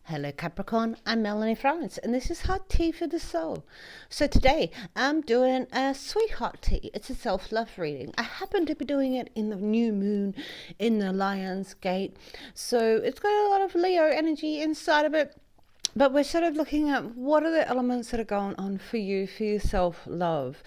Hello Capricorn, I'm Melanie France and this is Hot Tea for the Soul. So today I'm doing a sweet hot tea. It's a self-love reading. I happen to be doing it in the new moon in the Lion's Gate. So it's got a lot of Leo energy inside of it. But we're sort of looking at what are the elements that are going on for you, for your self-love.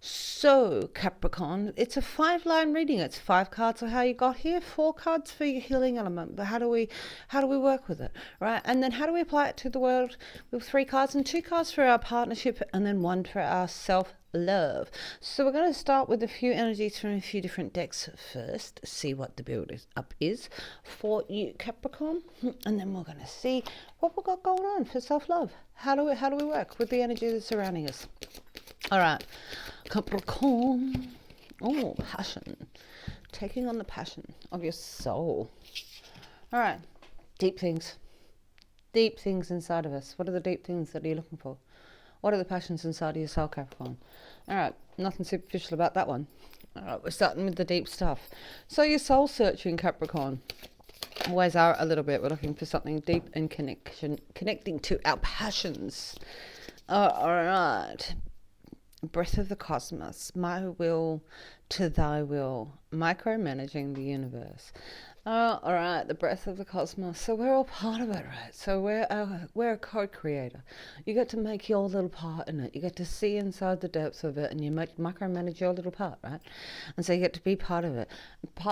So, Capricorn, it's a 5-line reading. It's 5 cards for how you got here, 4 cards for your healing element. But how do we work with it, right? And then how do we apply it to the world with 3 cards and 2 cards for our partnership and then 1 for our self-love. So we're going to start with a few energies from a few different decks first, see what the build is for you, Capricorn, and then we're going to see what we've got going on for self-love. How do we work with the energy that's surrounding us? All right, Capricorn. Oh, passion. Taking on the passion of your soul. All right, deep things. Deep things inside of us. What are the deep things that you're looking for? What are the passions inside of your soul, Capricorn? All right, nothing superficial about that one. All right, we're starting with the deep stuff. So you're soul searching, Capricorn. Always are a little bit. We're looking for something deep and connecting to our passions. All right. Breath of the cosmos, my will to thy will, micromanaging the universe. All right, the breath of the cosmos. So we're all part of it, right? So we're a co-creator. You get to make your little part in it. You get to see inside the depths of it, and you micromanage your little part, right? And so you get to be part of it.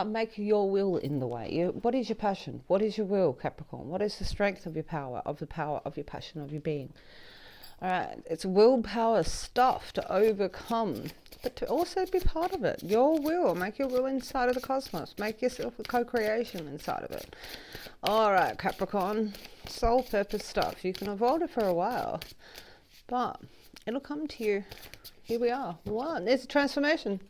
Make your will in the way. What is your passion? What is your will, Capricorn? What is the strength of your power, of your passion, of your being? All right, it's willpower stuff to overcome, but to also be part of it. Your will, make your will inside of the cosmos. Make yourself a co-creation inside of it. All right, Capricorn, soul purpose stuff. You can avoid it for a while, but it'll come to you. Here we are. One, there's a transformation.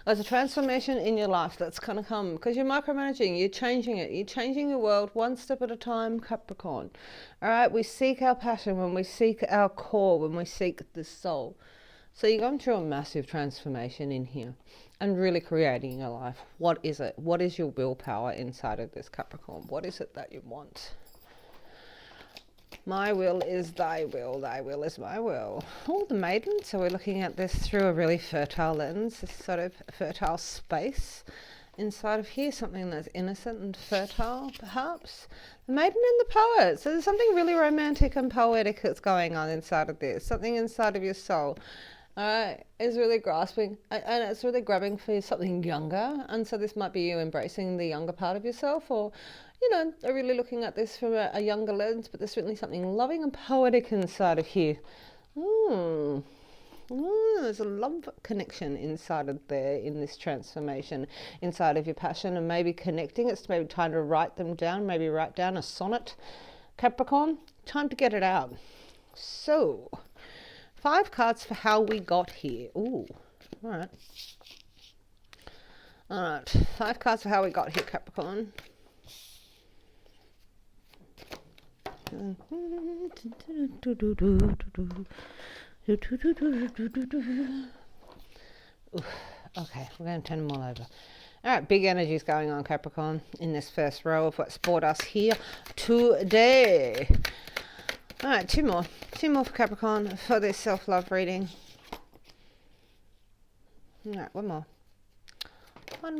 There's a transformation in your life that's going to come because you're micromanaging, you're changing it. You're changing your world one step at a time, Capricorn. All right, we seek our passion when we seek our core, when we seek the soul. So you're going through a massive transformation in here and really creating your life. What is it? What is your willpower inside of this, Capricorn? What is it that you want? My will is thy will is my will. Oh, the maiden. So we're looking at this through a really fertile lens, this sort of fertile space inside of here, something that's innocent and fertile, perhaps. The maiden and the poet. So there's something really romantic and poetic that's going on inside of this. Something inside of your soul. Is really grasping and it's really grabbing for something younger, and so this might be you embracing the younger part of yourself, or are really looking at this from a younger lens, but there's certainly something loving and poetic inside of here. There's a love connection inside of there in this transformation inside of your passion, and maybe connecting it's maybe time to write them down, maybe write down a sonnet, Capricorn. Time to get it out. So 5 cards for how we got here. Ooh, all right. All right, 5 cards for how we got here, Capricorn. Okay, we're going to turn them all over. All right, big energies going on, Capricorn, in this first row of what's brought us here today. All right, 2 more for Capricorn for this self-love reading. All right, one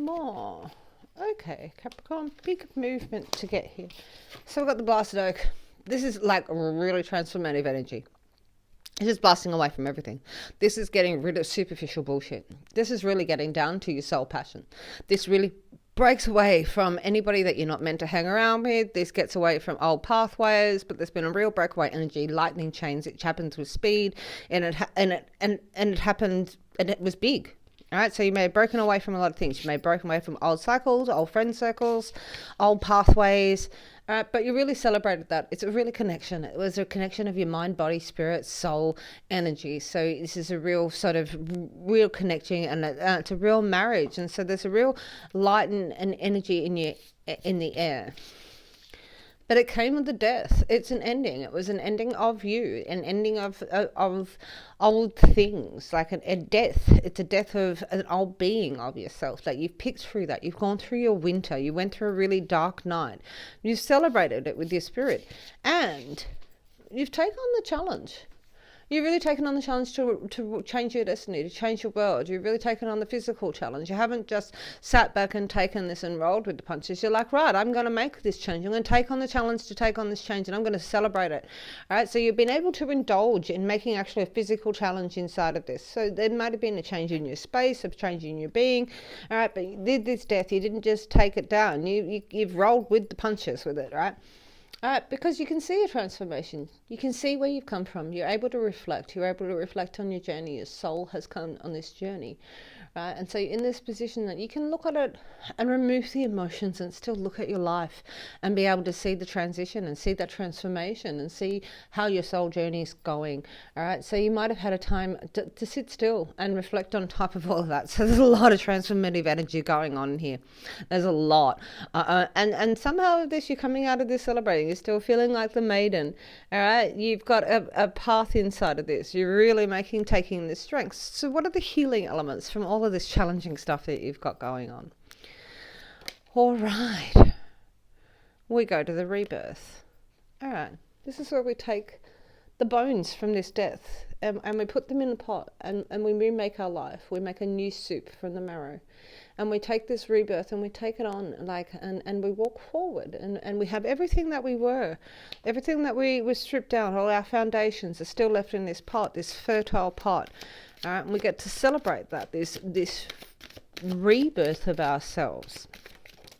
more. Okay, Capricorn, big movement to get here. So we've got the blasted oak. This is like really transformative energy. This is blasting away from everything. This is getting rid of superficial bullshit. This is really getting down to your soul passion. This really breaks away from anybody that you're not meant to hang around with. This gets away from old pathways, but there's been a real breakaway energy, lightning chains. It happens with speed, and it happened, and it was big. All right, so you may have broken away from a lot of things. You may have broken away from old cycles, old friend circles, old pathways, but you really celebrated that. It's a really connection. It was a connection of your mind, body, spirit, soul, energy. So this is a real sort of real connecting, and it's a real marriage. And so there's a real light and energy in the air. but it came with the death. It's an ending. It was an ending of you, an ending of old things, like a death. It's a death of an old being of yourself. Like you've picked through that. You've gone through your winter. You went through a really dark night. You've celebrated it with your spirit, and you've taken on the challenge. You've really taken on the challenge to change your destiny, to change your world. You've really taken on the physical challenge. You haven't just sat back and taken this and rolled with the punches. You're like, right, I'm going to make this change. I'm going to take on the challenge to take on this change, and I'm going to celebrate it. All right, so you've been able to indulge in making actually a physical challenge inside of this. So there might have been a change in your space, a change in your being. All right, but you did this death. You didn't just take it down. You've rolled with the punches with it, right? Because you can see a transformation. You can see where you've come from. You're able to reflect. You're able to reflect on your journey. Your soul has come on this journey. Right? And so you're in this position that you can look at it and remove the emotions and still look at your life and be able to see the transition and see that transformation and see how your soul journey is going. All right. So you might have had a time to sit still and reflect on top of all of that. So there's a lot of transformative energy going on here. There's a lot. And somehow of this, you're coming out of this celebrating. You're still feeling like the maiden. All right. You've got a path inside of this. You're really taking this strength. So what are the healing elements from all of this challenging stuff that you've got going on? All right, we go to the rebirth. All right, this is where we take the bones from this death and we put them in a pot and we remake our life. We make a new soup from the marrow, and we take this rebirth and we take it on and we walk forward and we have everything that we were, everything that we were stripped down. All our foundations are still left in this pot, this fertile pot. All right, and we get to celebrate that, this rebirth of ourselves,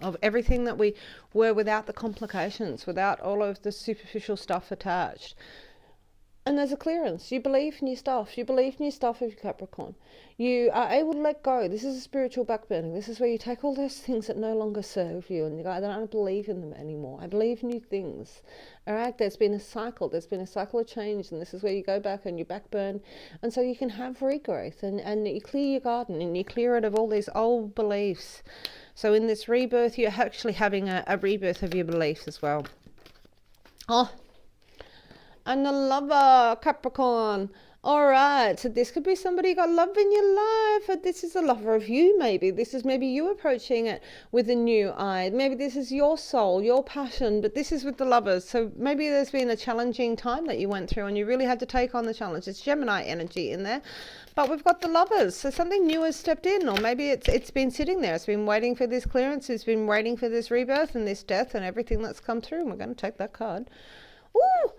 of everything that we were without the complications, without all of the superficial stuff attached. And there's a clearance. You believe in your stuff. You believe in your stuff of your Capricorn. You are able to let go. This is a spiritual backburning. This is where you take all those things that no longer serve you and you go, I don't believe in them anymore. I believe in new things. All right, there's been a cycle. There's been a cycle of change, and this is where you go back and you backburn. And so you can have regrowth and you clear your garden and you clear it of all these old beliefs. So in this rebirth, you're actually having a rebirth of your beliefs as well. Oh, and the lover, Capricorn. All right, so this could be somebody you got love in your life, or this is a lover of you maybe. This is maybe you approaching it with a new eye. Maybe this is your soul, your passion, but this is with the lovers. So maybe there's been a challenging time that you went through and you really had to take on the challenge. It's Gemini energy in there, but we've got the lovers. So something new has stepped in, or maybe it's been sitting there. It's been waiting for this clearance. It's been waiting for this rebirth and this death and everything that's come through. And we're going to take that card. Ooh!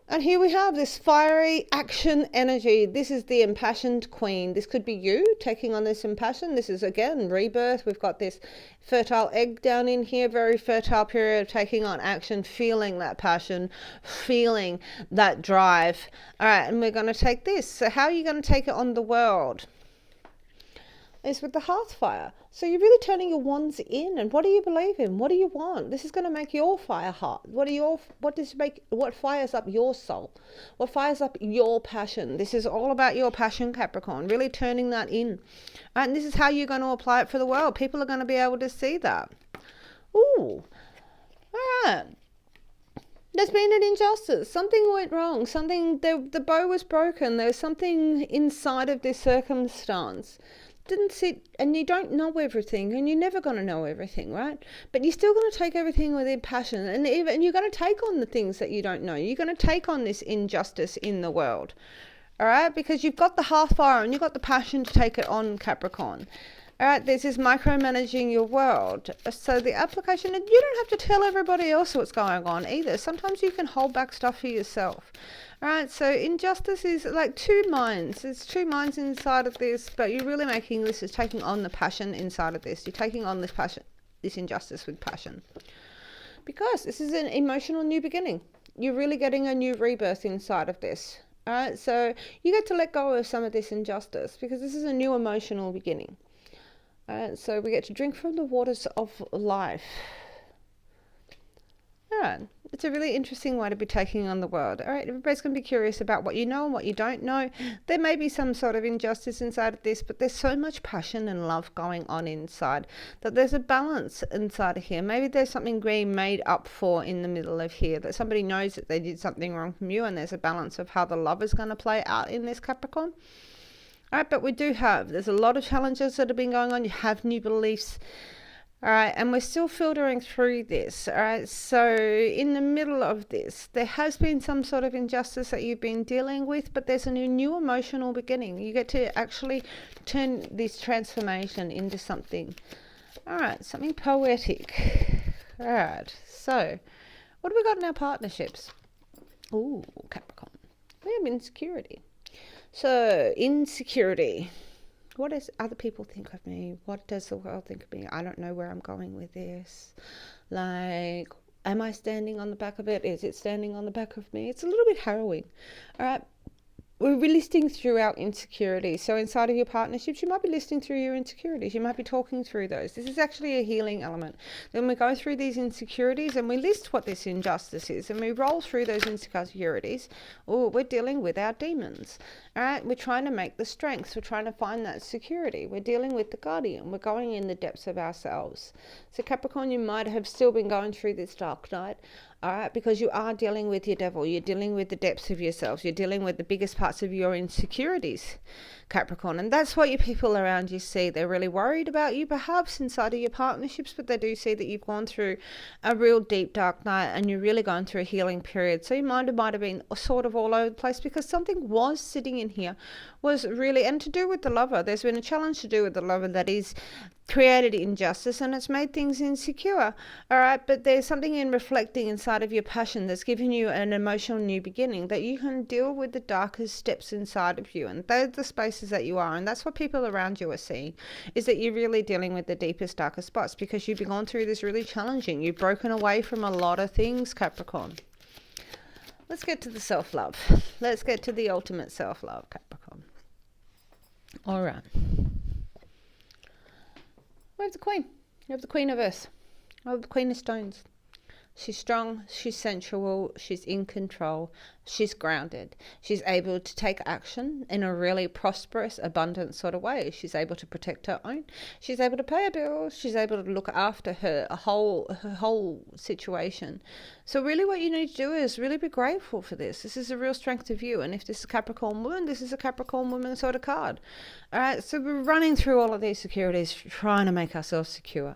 And here we have this fiery action energy. This is the impassioned queen. This could be you taking on this impassion. This is, again, rebirth. We've got this fertile egg down in here, very fertile period of taking on action, feeling that passion, feeling that drive. All right, and we're going to take this. So how are you going to take it on the world? Is with the hearth fire. So you're really turning your wands in, and what do you believe in? What do you want? This is going to make your fire hot. What fires up your soul? What fires up your passion? This is all about your passion, Capricorn, really turning that in. Right, and this is how you're going to apply it for the world. People are going to be able to see that. Ooh. All right. There's been an injustice. Something went wrong. The bow was broken. There was something inside of this circumstance. Didn't sit, and you don't know everything, and you're never going to know everything, right? But you're still going to take everything with passion, and you're going to take on the things that you don't know. You're going to take on this injustice in the world, all right? Because you've got the hearth fire and you've got the passion to take it on, Capricorn. All right, this is micromanaging your world. So the application, you don't have to tell everybody else what's going on either. Sometimes you can hold back stuff for yourself. All right, so injustice is like two minds. There's two minds inside of this, but you're really making this is taking on the passion inside of this. You're taking on this passion, this injustice with passion. Because this is an emotional new beginning. You're really getting a new rebirth inside of this. All right, so you get to let go of some of this injustice because this is a new emotional beginning. All right, so we get to drink from the waters of life. All right, It's a really interesting way to be taking on the world. All right, everybody's going to be curious about what you know and what you don't know. There may be some sort of injustice inside of this, but there's so much passion and love going on inside that there's a balance inside of here. Maybe there's something being made up for in the middle of here, that somebody knows that they did something wrong from you, and there's a balance of how the love is going to play out in this Capricorn. All right, but there's a lot of challenges that have been going on. You have new beliefs. All right, and we're still filtering through this. All right, so in the middle of this, there has been some sort of injustice that you've been dealing with, but there's a new emotional beginning. You get to actually turn this transformation into something. All right, something poetic. All right, so what have we got in our partnerships? Ooh, Capricorn. We have insecurity. So, insecurity. What does other people think of me? What does the world think of me? I don't know where I'm going with this. Like, am I standing on the back of it? Is it standing on the back of me? It's a little bit harrowing. All right. We're listing through our insecurities. So inside of your partnerships, you might be listing through your insecurities. You might be talking through those. This is actually a healing element. Then we go through these insecurities and we list what this injustice is, and we roll through those insecurities. Oh, we're dealing with our demons. All right, we're trying to make the strengths. We're trying to find that security. We're dealing with the guardian. We're going in the depths of ourselves. So Capricorn, you might have still been going through this dark night. All right, because you are dealing with your devil. You're dealing with the depths of yourselves. You're dealing with the biggest parts of your insecurities, Capricorn. And that's what your people around you see. They're really worried about you, perhaps, inside of your partnerships, but they do see that you've gone through a real deep, dark night and you're really going through a healing period. So your mind might have been sort of all over the place because something was sitting in here, was really, and to do with the lover. There's been a challenge to do with the lover that is created injustice and it's made things insecure. All right, but there's something in reflecting inside of your passion that's given you an emotional new beginning, that you can deal with the darkest steps inside of you, and those are the spaces that you are, and that's what people around you are seeing, is that you're really dealing with the deepest, darkest spots because you've gone through this really challenging. You've broken away from a lot of things, Capricorn. Let's get to the self-love. Let's get to the ultimate self-love, Capricorn. All right. We have the Queen. We have the Queen of Earth. We have the Queen of Stones. She's strong, she's sensual, she's in control, she's grounded. She's able to take action in a really prosperous, abundant sort of way. She's able to protect her own. She's able to pay her bills. She's able to look after her whole situation. So really what you need to do is really be grateful for this. This is a real strength of you. And if this is a Capricorn woman, this is a Capricorn woman sort of card. All right, so we're running through all of these securities, trying to make ourselves secure.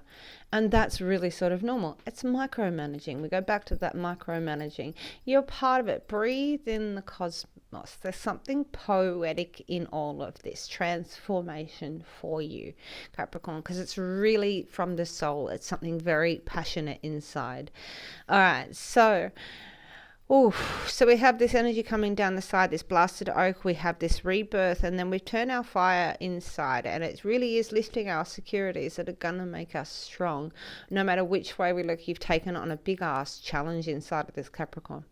And that's really sort of normal. It's micromanaging. We go back to that micromanaging. You're part of it. Breathe in the cosmos. There's something poetic in all of this transformation for you, Capricorn, because it's really from the soul. It's something very passionate inside. All right, so we have this energy coming down the side, this blasted oak, we have this rebirth, and then we turn our fire inside, and it really is lifting our securities that are going to make us strong. No matter which way we look, you've taken on a big ass challenge inside of this Capricorn.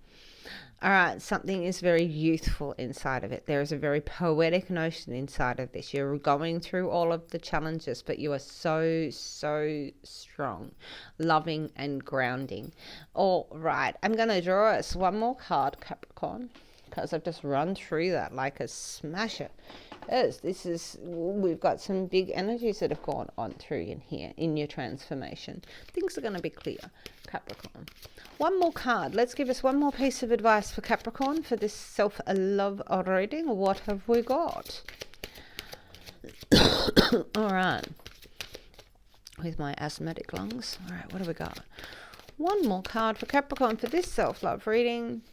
All right, something is very youthful inside of it. There is a very poetic notion inside of this. You're going through all of the challenges, but you are so, so strong, loving and grounding. All right, I'm going to draw us one more card, Capricorn, because I've just run through that like a smasher. Yes, we've got some big energies that have gone on through in here in your transformation. Things are going to be clear, Capricorn. One more card. Let's give us one more piece of advice for Capricorn for this self-love reading. What have we got? All right. With my asthmatic lungs. All right, what have we got? One more card for Capricorn for this self-love reading.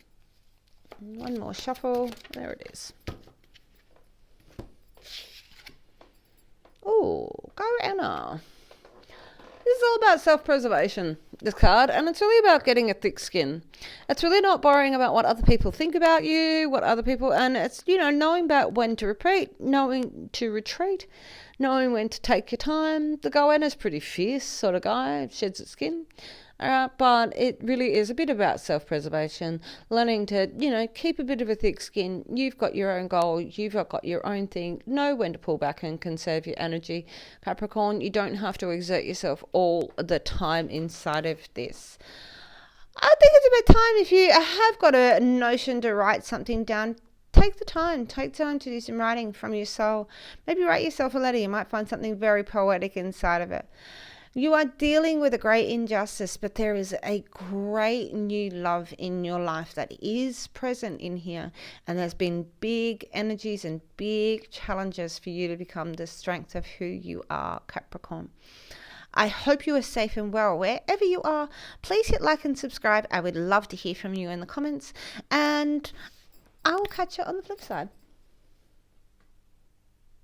One more shuffle. There it is. Oh, go Anna. This is all about self-preservation, this card, and it's really about getting a thick skin. It's really not worrying about what other people think about you, and it's, knowing about when to retreat, knowing when to take your time. The Goanna's pretty fierce sort of guy, sheds its skin. But it really is a bit about self-preservation, learning to, keep a bit of a thick skin. You've got your own goal. You've got your own thing. Know when to pull back and conserve your energy. Capricorn, you don't have to exert yourself all the time inside of this. I think it's about time if you have got a notion to write something down. Take the time. Take time to do some writing from your soul. Maybe write yourself a letter. You might find something very poetic inside of it. You are dealing with a great injustice, but there is a great new love in your life that is present in here. And there's been big energies and big challenges for you to become the strength of who you are, Capricorn. I hope you are safe and well wherever you are. Please hit like and subscribe. I would love to hear from you in the comments. And I will catch you on the flip side.